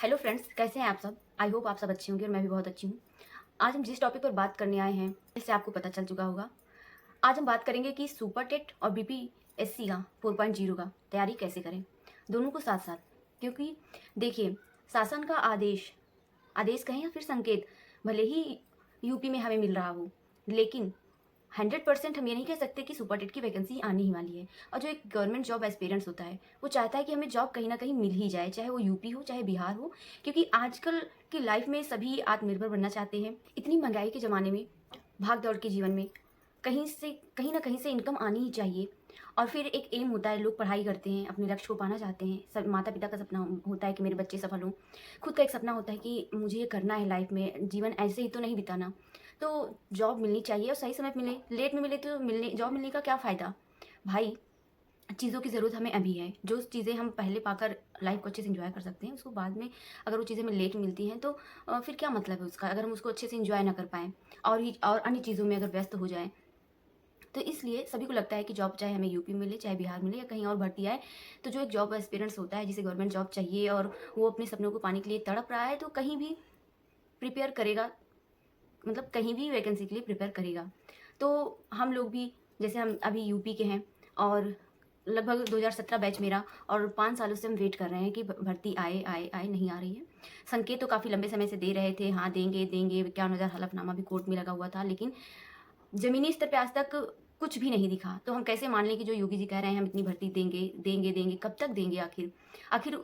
Hello friends, कैसे हैं आप सब। आई होप आप सब अच्छे होंगे और मैं भी बहुत अच्छी हूँ। आज हम जिस टॉपिक पर बात करने आए हैं इससे आपको पता चल चुका होगा। आज हम बात करेंगे कि सुपर टेट और बीपीएससी का 4.0 का तैयारी कैसे करें, दोनों को साथ साथ। क्योंकि देखिए, शासन का आदेश आदेश कहें या फिर संकेत भले ही यूपी में हमें मिल रहा हो, लेकिन 100% हम ये नहीं कह सकते कि सुपर टेट की वैकेंसी आने ही वाली है। और जो एक गवर्नमेंट जॉब एस्पिरेंट्स होता है वो चाहता है कि हमें जॉब कहीं ना कहीं मिल ही जाए, चाहे वो यूपी हो चाहे बिहार हो। क्योंकि आजकल की लाइफ में सभी आत्मनिर्भर बनना चाहते हैं। इतनी महंगाई के ज़माने में, भाग दौड़ के जीवन में कहीं ना कहीं से इनकम आनी ही चाहिए। और फिर एक एम होता है, लोग पढ़ाई करते हैं, अपने लक्ष्य को पाना चाहते हैं। सब माता पिता का सपना होता है कि मेरे बच्चे सफल हों। खुद का एक सपना होता है कि मुझे ये करना है लाइफ में, जीवन ऐसे ही तो नहीं बिताना। तो जॉब मिलनी चाहिए और सही समय पे मिले। लेट में मिले तो जॉब मिलने का क्या फ़ायदा भाई। चीज़ों की ज़रूरत हमें अभी है। जो चीज़ें हम पहले पाकर लाइफ को अच्छे से एंजॉय कर सकते हैं, उसको बाद में अगर वो चीज़ें हमें लेट मिलती हैं तो फिर क्या मतलब है उसका, अगर हम उसको अच्छे से एंजॉय ना कर पाएँ और अन्य चीज़ों में अगर व्यस्त हो जाएँ। तो इसलिए सभी को लगता है कि जॉब चाहे हमें यूपी मिले चाहे बिहार मिले या कहीं और भर्ती आए, तो जो एक जॉब एस्पिरेंट्स होता है जिसे गवर्नमेंट जॉब चाहिए और वो अपने सपनों को पाने के लिए तड़प रहा है, तो कहीं भी प्रिपेयर करेगा, मतलब कहीं भी वैकेंसी के लिए प्रिपेयर करेगा। तो हम लोग भी, जैसे हम अभी यूपी के हैं और लगभग 2017 बैच मेरा, और 5 सालों से हम वेट कर रहे हैं कि भर्ती आए आए आए, नहीं आ रही है। संकेत तो काफ़ी लंबे समय से दे रहे थे, हाँ देंगे देंगे, 51,000 हलफनामा भी कोर्ट में लगा हुआ था, लेकिन ज़मीनी स्तर पे आज तक कुछ भी नहीं दिखा। तो हम कैसे मान लें कि जो योगी जी कह रहे हैं हम इतनी भर्ती देंगे देंगे देंगे, कब तक देंगे आखिर। आखिर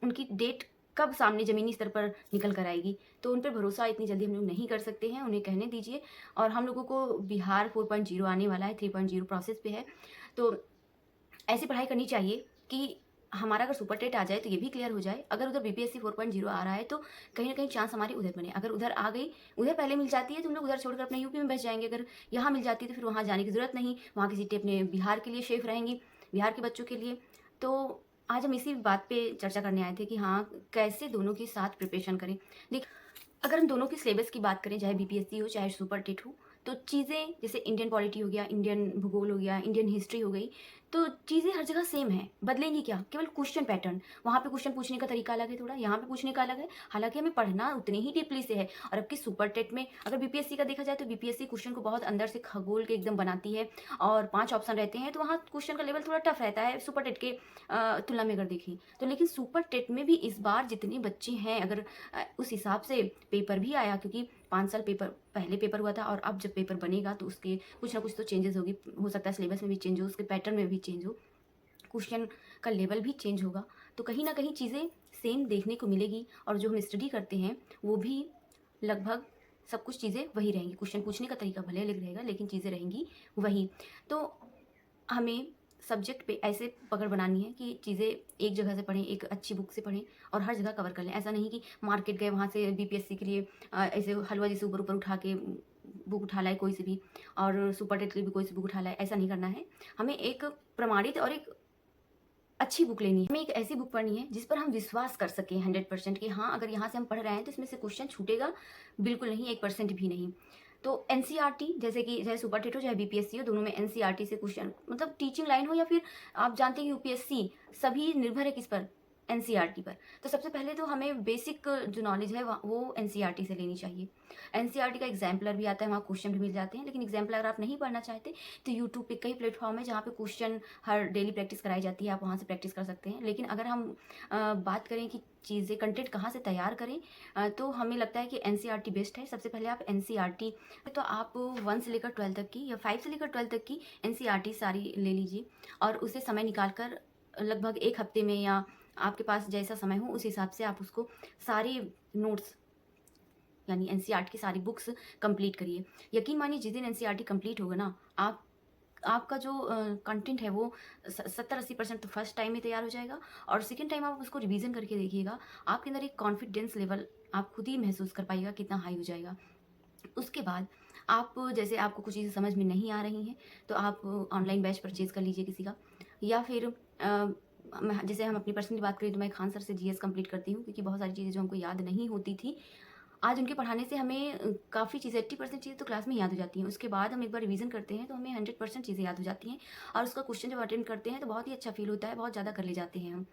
उनकी डेट कब सामने ज़मीनी स्तर पर निकल कर आएगी। तो उन पे भरोसा इतनी जल्दी हम लोग नहीं कर सकते हैं, उन्हें कहने दीजिए। और हम लोगों को बिहार 4.0 आने वाला है, 3.0 प्रोसेस पे है। तो ऐसी पढ़ाई करनी चाहिए कि हमारा अगर सुपर टेट आ जाए तो ये भी क्लियर हो जाए। अगर उधर बीपीएससी 4.0 आ रहा है तो कहीं न कहीं चांस हमारी उधर बने। अगर उधर आ गई, उधर पहले मिल जाती है तो हम लोग उधर छोड़कर अपने यूपी में बस जाएँगे। अगर यहाँ मिल जाती है तो फिर वहाँ जाने की ज़रूरत नहीं, वहाँ की सीटें अपने बिहार के लिए सेफ रहेंगी, बिहार के बच्चों के लिए। तो आज हम इसी बात पे चर्चा करने आए थे कि हाँ, कैसे दोनों के साथ प्रिपरेशन करें। देख, अगर हम दोनों की सिलेबस की बात करें, चाहे बीपीएससी हो चाहे सुपर टेट हो, तो चीज़ें जैसे इंडियन पॉलिटी हो गया, इंडियन भूगोल हो गया, इंडियन हिस्ट्री हो गई, तो चीज़ें हर जगह सेम हैं, बदलेंगी क्या? केवल क्वेश्चन पैटर्न। वहाँ पे क्वेश्चन पूछने का तरीका अलग है थोड़ा, यहाँ पे पूछने का अलग है। हालाँकि हमें पढ़ना उतनी ही डीपली से है। और अब की सुपर टेट में अगर बीपीएससी का देखा जाए तो बीपीएससी क्वेश्चन को बहुत अंदर से खगोल के एकदम बनाती है, और 5 ऑप्शन रहते हैं, तो वहाँ क्वेश्चन का लेवल थोड़ा टफ रहता है सुपर टेट के तुलना में अगर देखें। तो लेकिन सुपर टेट में भी इस बार जितने बच्चे हैं, अगर उस हिसाब से पेपर भी आया, क्योंकि 5 साल पेपर पहले पेपर हुआ था और अब जब पेपर बनेगा तो उसके कुछ ना कुछ तो चेंजेस होगी। हो सकता है सिलेबस में भी चेंज हो, उसके पैटर्न में भी चेंज हो, क्वेश्चन का लेवल भी चेंज होगा। तो कहीं न कहीं चीज़ें सेम देखने को मिलेगी, और जो हम स्टडी करते हैं वो भी लगभग सब कुछ चीज़ें वही रहेंगी। क्वेश्चन पूछने का तरीका भले अलग रहेगा, लेकिन चीज़ें रहेंगी वही। तो हमें सब्जेक्ट पे ऐसे पकड़ बनानी है कि चीज़ें एक जगह से पढ़ें, एक अच्छी बुक से पढ़ें और हर जगह कवर कर लें। ऐसा नहीं कि मार्केट गए, वहाँ से बीपीएससी के लिए ऐसे हलवा जैसे ऊपर-ऊपर उठा के बुक उठा लाए कोई सी भी, और सुपर टेट के लिए भी कोई सी बुक उठा लाए, ऐसा नहीं करना है। हमें एक प्रमाणित और एक अच्छी बुक लेनी है। हमें एक ऐसी बुक पढ़नी है जिस पर हम विश्वास कर सकें 100% कि हाँ, अगर यहाँ से हम पढ़ रहे हैं तो इसमें से क्वेश्चन छूटेगा बिल्कुल नहीं, 1% भी नहीं। तो एनसीईआरटी, जैसे कि चाहे सुपर टेट हो चाहे बीपीएससी हो, दोनों में एनसीईआरटी से क्वेश्चन, मतलब टीचिंग लाइन हो या फिर आप जानते हैं यूपीएससी, सभी निर्भर है किस पर? एनसीईआरटी पर। तो सबसे पहले तो हमें बेसिक जो नॉलेज है वो एनसीईआरटी से लेनी चाहिए। एनसीईआरटी का एग्जाम्पलर भी आता है, वहाँ क्वेश्चन भी मिल जाते हैं। लेकिन एग्जाम्पलर अगर आप नहीं पढ़ना चाहते तो यूट्यूब पे कई प्लेटफॉर्म है जहाँ पे क्वेश्चन हर डेली प्रैक्टिस कराई जाती है, आप वहाँ से प्रैक्टिस कर सकते हैं। लेकिन अगर हम बात करें कि चीज़ें कंटेंट कहाँ से तैयार करें, तो हमें लगता है कि एनसीईआरटी बेस्ट है। सबसे पहले आप एनसीईआरटी, तो आप 1 से लेकर 12 तक की या 5 से लेकर 12 तक की एनसीईआरटी सारी ले लीजिए, और उसे समय निकाल कर लगभग 1 हफ्ते में या आपके पास जैसा समय हो उस हिसाब से आप उसको सारे नोट्स, यानी एनसीईआरटी की सारी बुक्स कंप्लीट करिए। यकीन मानिए, जिस दिन एनसीईआरटी कंप्लीट होगा ना, आपका जो कंटेंट है वो 70-80% तो फर्स्ट टाइम में तैयार हो जाएगा, और सेकंड टाइम आप उसको रिवीजन करके देखिएगा, आपके अंदर एक कॉन्फिडेंस लेवल आप खुद ही महसूस कर पाइएगा कितना हाई हो जाएगा। उसके बाद आप, जैसे आपको कुछ चीज़ें समझ में नहीं आ रही हैं, तो आप ऑनलाइन बैच परचेज़ कर लीजिए किसी का, या फिर जैसे हम अपनी पर्सनली बात करें तो मैं खान सर से जीएस कंप्लीट करती हूँ, क्योंकि बहुत सारी चीज़ें जो हमको याद नहीं होती थी, आज उनके पढ़ाने से हमें काफ़ी चीज़ें, 80% चीज़ें तो क्लास में याद हो जाती हैं। उसके बाद हम एक बार रिवीजन करते हैं तो हमें 100% चीज़ें याद हो जाती हैं, और उसका क्वेश्चन जब अटेंड करते हैं तो बहुत ही अच्छा फील होता है, बहुत ज़्यादा कर ले जाते हैं हम।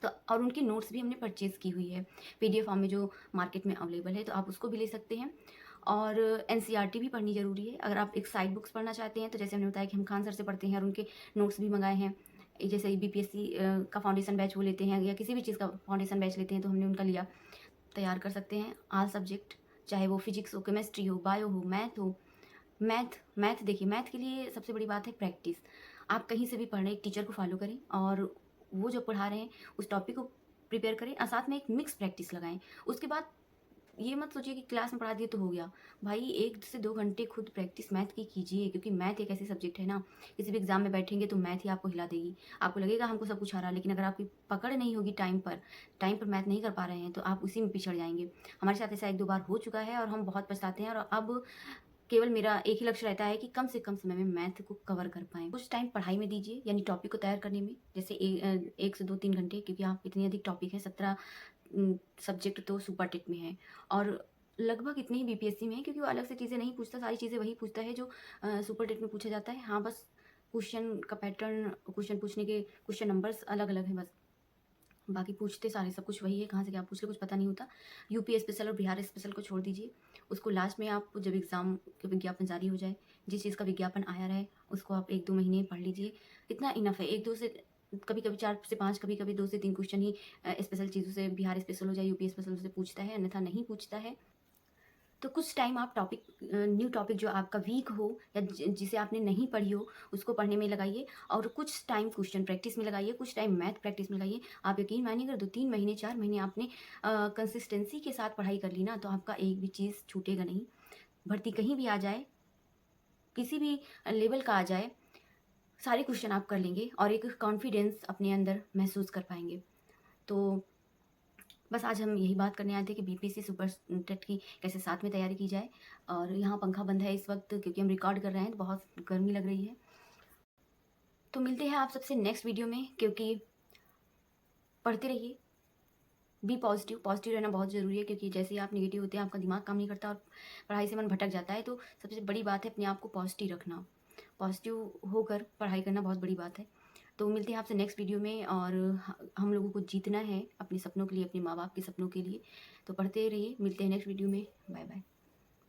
तो और उनकी नोट्स भी हमने परचेज़ की हुई है पीडीएफ फॉर्म में, जो मार्केट में अवेलेबल है, तो आप उसको भी ले सकते हैं। और एनसीईआरटी भी पढ़नी ज़रूरी है। अगर आप एक साइड बुक्स पढ़ना चाहते हैं, तो जैसे हमने बताया कि हम खान सर से पढ़ते हैं और उनके नोट्स भी मंगाए हैं। जैसे बीपीएससी का फाउंडेशन बैच वो लेते हैं, या किसी भी चीज़ का फाउंडेशन बैच लेते हैं, तो हमने उनका लिया, तैयार कर सकते हैं। ऑल सब्जेक्ट, चाहे वो फिजिक्स हो, केमिस्ट्री हो, बायो हो, मैथ हो। मैथ देखिए, मैथ के लिए सबसे बड़ी बात है प्रैक्टिस। आप कहीं से भी पढ़ रहे हैं, एक टीचर को फॉलो करें और वो जो पढ़ा रहे हैं उस टॉपिक को प्रिपेयर करें, और साथ में एक मिक्स प्रैक्टिस लगाएं। उसके बाद ये मत सोचिए कि क्लास में पढ़ा दिए तो हो गया। भाई 1 से 2 घंटे खुद प्रैक्टिस मैथ की कीजिए, क्योंकि मैथ एक ऐसी सब्जेक्ट है ना, किसी भी एग्जाम में बैठेंगे तो मैथ ही आपको हिला देगी। आपको लगेगा हमको सब कुछ आ रहा है, लेकिन अगर आपकी पकड़ नहीं होगी टाइम पर मैथ नहीं कर पा रहे हैं, तो आप उसी में पिछड़ जाएंगे। हमारे साथ ऐसा 1-2 बार हो चुका है और हम बहुत पछताते हैं, और अब केवल मेरा एक ही लक्ष्य रहता है कि कम से कम समय में मैथ को कवर कर पाएँ। कुछ टाइम पढ़ाई में दीजिए, यानी टॉपिक को तैयार करने में, जैसे 1 से 2-3 घंटे, क्योंकि आप इतने अधिक टॉपिक हैं, 17 सब्जेक्ट तो सुपर टेट में है, और लगभग इतने ही बीपीएससी में है, क्योंकि वो अलग से चीज़ें नहीं पूछता, सारी चीज़ें वही पूछता है जो सुपर टेट में पूछा जाता है। हाँ, बस क्वेश्चन का पैटर्न, क्वेश्चन पूछने के क्वेश्चन नंबर्स अलग-अलग हैं बस। बाकी पूछते सारे सब कुछ वही है, कहाँ से क्या पूछ रहे कुछ पता नहीं होता। यूपी स्पेशल और बिहार स्पेशल को छोड़ दीजिए, उसको लास्ट में आप जब एग्ज़ाम के विज्ञापन जारी हो जाए, जिस चीज़ का विज्ञापन आया रहे उसको आप 1-2 महीने पढ़ लीजिए, इतना इनफ है। 1-2 से कभी-कभी 4 से 5, कभी-कभी 2 से 3 क्वेश्चन ही स्पेशल चीज़ों से, बिहार स्पेशल हो जाए, यूपी स्पेशल से पूछता है, अन्यथा नहीं पूछता है। तो कुछ टाइम आप न्यू टॉपिक जो आपका वीक हो, या जिसे आपने नहीं पढ़ी हो, उसको पढ़ने में लगाइए, और कुछ टाइम क्वेश्चन प्रैक्टिस में लगाइए, कुछ टाइम मैथ प्रैक्टिस में लगाइए। आप यकीन मानिए, अगर 2-3 महीने 4 महीने आपने कंसिस्टेंसी के साथ पढ़ाई कर ली ना, तो आपका एक भी चीज़ छूटेगा नहीं। भर्ती कहीं भी आ जाए, किसी भी लेवल का आ जाए, सारे क्वेश्चन आप कर लेंगे और एक कॉन्फिडेंस अपने अंदर महसूस कर पाएंगे। तो बस आज हम यही बात करने आए थे कि बीपीएससी सुपर टेट की कैसे साथ में तैयारी की जाए। और यहाँ पंखा बंद है इस वक्त, क्योंकि हम रिकॉर्ड कर रहे हैं, तो बहुत गर्मी लग रही है। तो मिलते हैं आप सबसे नेक्स्ट वीडियो में, क्योंकि पढ़ते रहिए, बी पॉजिटिव। पॉजिटिव रहना बहुत ज़रूरी है, क्योंकि जैसे ही आप नेगेटिव होते हैं, आपका दिमाग काम नहीं करता और पढ़ाई से मन भटक जाता है। तो सबसे बड़ी बात है अपने आप को पॉजिटिव रखना, पॉजिटिव होकर पढ़ाई करना बहुत बड़ी बात है। तो मिलते हैं आपसे नेक्स्ट वीडियो में, और हम लोगों को जीतना है अपने सपनों के लिए, अपने माँ बाप के सपनों के लिए। तो पढ़ते रहिए, मिलते हैं नेक्स्ट वीडियो में। Bye bye.